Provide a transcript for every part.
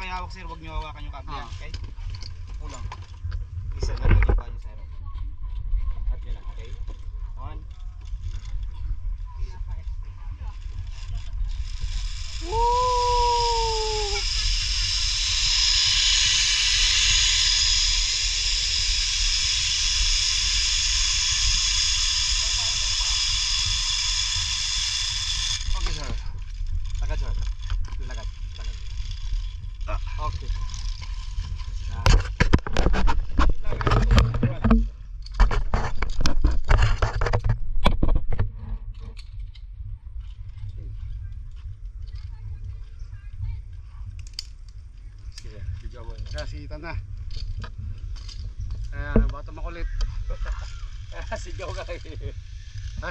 kayo hawak sir, huwag nyo hawakan yung kable. Okay? Ulang. Isa na lang yung panyo sir. At yun lang, okay? On. Woo! Okay sir. Lagad sir. Lagad. Okay. Sige, video mo. Kasitan na. Ayan, bata makulit. Sigaw ka eh.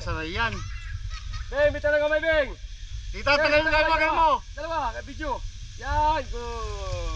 Sanay yan. Beng, bita na kamay, Beng! Tita, tagal mo. Dalawa, video. Yan, good.